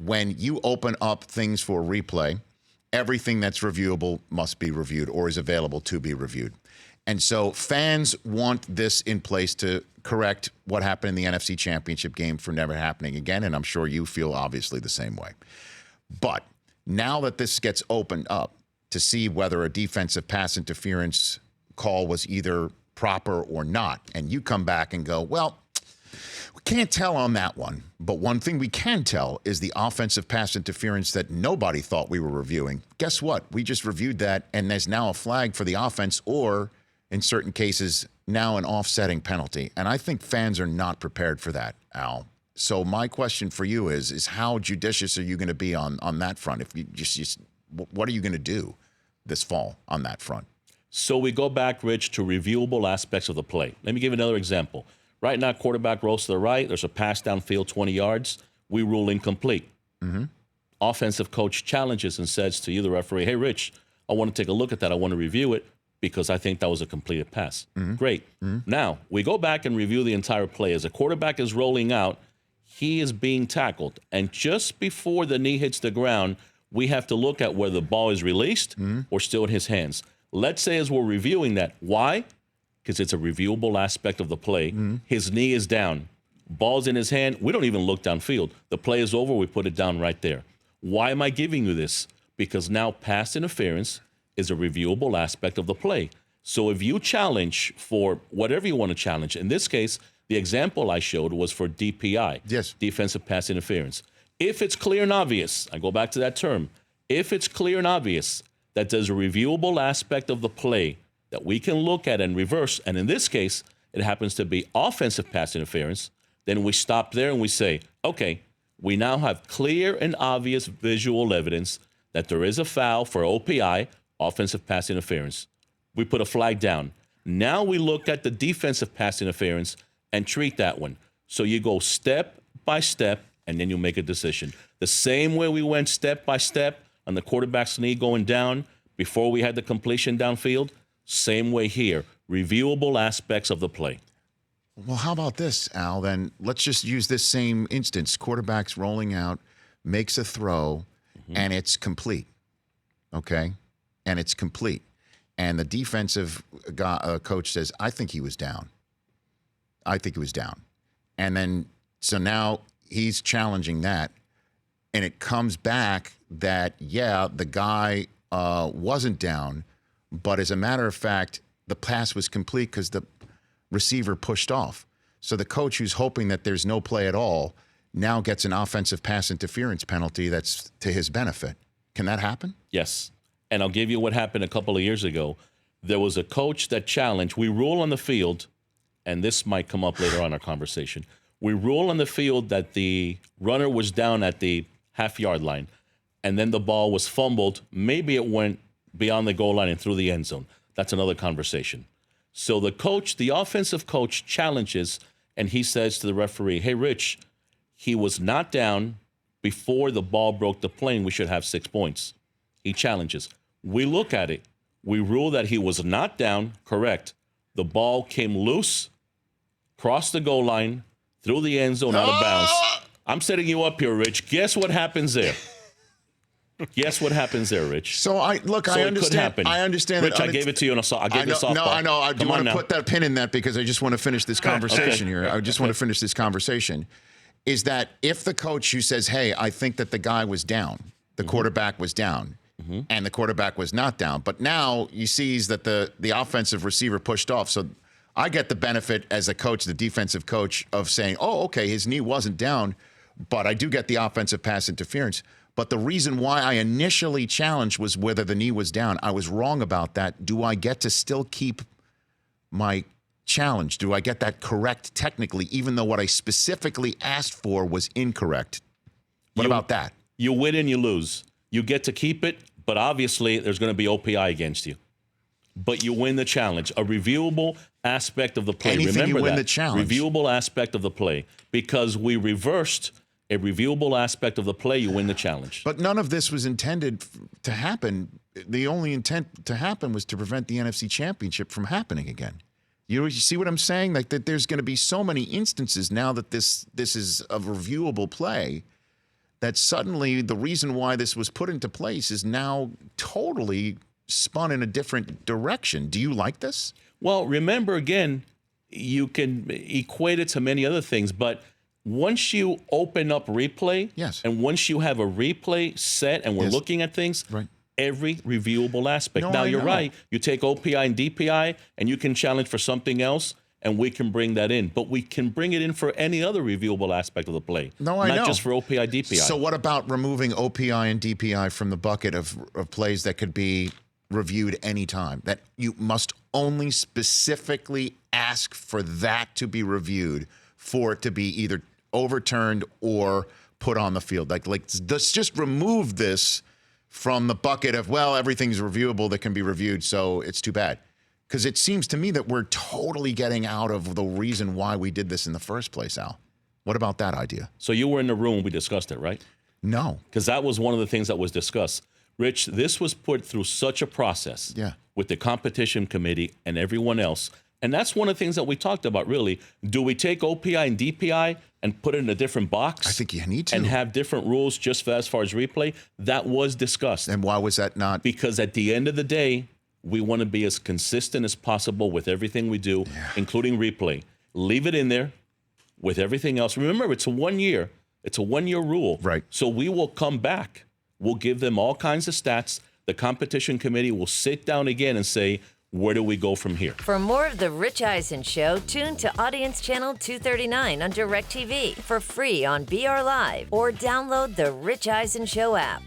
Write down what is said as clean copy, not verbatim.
when you open up things for replay, everything that's reviewable must be reviewed or is available to be reviewed. And so fans want this in place to correct what happened in the NFC Championship game from never happening again, and I'm sure you feel obviously the same way. But now that this gets opened up to see whether a defensive pass interference call was either proper or not, and you come back and go, well, we can't tell on that one, but one thing we can tell is the offensive pass interference that nobody thought we were reviewing. Guess what? We just reviewed that, and there's now a flag for the offense, or in certain cases, now an offsetting penalty. And I think fans are not prepared for that, Al. So my question for you is how judicious are you going to be on that front? If you just what are you going to do this fall on that front? So we go back, Rich, to reviewable aspects of the play. Let me give you another example. Right now, quarterback rolls to the right. There's a pass downfield 20 yards. We rule incomplete. Mm-hmm. Offensive coach challenges and says to you, the referee, hey, Rich, I want to take a look at that. I want to review it because I think that was a completed pass. Mm-hmm. Great. Mm-hmm. Now, we go back and review the entire play. As a quarterback is rolling out, he is being tackled. And just before the knee hits the ground, we have to look at whether the ball is released or still in his hands. Let's say as we're reviewing that. Why? Because it's a reviewable aspect of the play. His knee is down. Ball's in his hand. We don't even look downfield. The play is over. We put it down right there. Why am I giving you this? Because now pass interference is a reviewable aspect of the play. So if you challenge for whatever you want to challenge, in this case, the example I showed was for DPI, yes, defensive pass interference. If it's clear and obvious, I go back to that term, if it's clear and obvious that there's a reviewable aspect of the play that we can look at and reverse, and in this case, it happens to be offensive pass interference, then we stop there and we say, okay, we now have clear and obvious visual evidence that there is a foul for OPI, offensive pass interference. We put a flag down. Now we look at the defensive pass interference and treat that one. So you go step by step, and then you make a decision. The same way we went step by step on the quarterback's knee going down before we had the completion downfield, same way here. Reviewable aspects of the play. Well, how about this, Al? Then let's just use this same instance. Quarterback's rolling out, makes a throw, and it's complete. Okay? And it's complete. And the defensive coach says, I think he was down. I think he was down. And then, so now he's challenging that. And it comes back that, yeah, the guy wasn't down, but as a matter of fact, the pass was complete because the receiver pushed off. So the coach who's hoping that there's no play at all now gets an offensive pass interference penalty that's to his benefit. Can that happen? Yes. And I'll give you what happened a couple of years ago. There was a coach that challenged. We rule on the field, and this might come up later on in our conversation. We rule on the field that the runner was down at the half-yard line, and then the ball was fumbled. Maybe it went beyond the goal line and through the end zone. That's another conversation. So the coach, the offensive coach, challenges, and he says to the referee, hey, Rich, he was not down before the ball broke the plane. We should have 6 points. He challenges. We look at it. We rule that he was not down. Correct. The ball came loose, crossed the goal line, through the end zone, out of bounds. I'm setting you up here, Rich. Guess what happens there? Guess what happens there, Rich? So I understand. I understand. Rich, I gave it to you, and I gave you a softball. No, I know. I do want to put that pin in that because I just want to finish this conversation here. I just want to finish this conversation. Is that if the coach who says, hey, I think that the guy was down, the quarterback was down, and the quarterback was not down, but now he sees that the offensive receiver pushed off. So I get the benefit as a coach, the defensive coach, of saying, oh, okay, his knee wasn't down, but I do get the offensive pass interference. But the reason why I initially challenged was whether the knee was down. I was wrong about that. Do I get to still keep my challenge? Do I get that correct technically, even though what I specifically asked for was incorrect? What about that? You win and you lose. You get to keep it, but obviously there's going to be OPI against you. But you win the challenge, a reviewable aspect of the play. Anything Remember you win that. The challenge. Reviewable aspect of the play. Because we reversed a reviewable aspect of the play, you win the challenge. But none of this was intended to happen. The only intent to happen was to prevent the NFC Championship from happening again. You see what I'm saying? Like that there's going to be so many instances now that this is a reviewable play that suddenly the reason why this was put into place is now totally spun in a different direction. Do you like this? Well, remember again, you can equate it to many other things, but once you open up replay, Yes. and once you have a replay set and we're Yes. looking at things, Right. every reviewable aspect. No, Now, I you're know. right. You take OPI and DPI, and you can challenge for something else, and we can bring that in. But we can bring it in for any other reviewable aspect of the play. No, I know. Not just for OPI, DPI. So what about removing OPI and DPI from the bucket of plays that could be reviewed anytime? That you must only specifically ask for that to be reviewed for it to be either overturned or put on the field. Like let's just remove this from the bucket of, well, everything's reviewable that can be reviewed, so it's too bad. Because it seems to me that we're totally getting out of the reason why we did this in the first place, Al. What about that idea? So you were in the room when we discussed it, right? No. Because that was one of the things that was discussed. Rich, this was put through such a process with the competition committee and everyone else. And that's one of the things that we talked about, really. Do we take OPI and DPI and put it in a different box? I think you need to. And have different rules just for, as far as replay? That was discussed. And why was that not? Because at the end of the day, we want to be as consistent as possible with everything we do, including replay. Leave it in there with everything else. Remember, it's a 1 year. It's a 1 year rule. Right. So we will come back. We'll give them all kinds of stats. The competition committee will sit down again and say, where do we go from here? For more of The Rich Eisen Show, tune to Audience Channel 239 on DirecTV for free on BR Live or download The Rich Eisen Show app.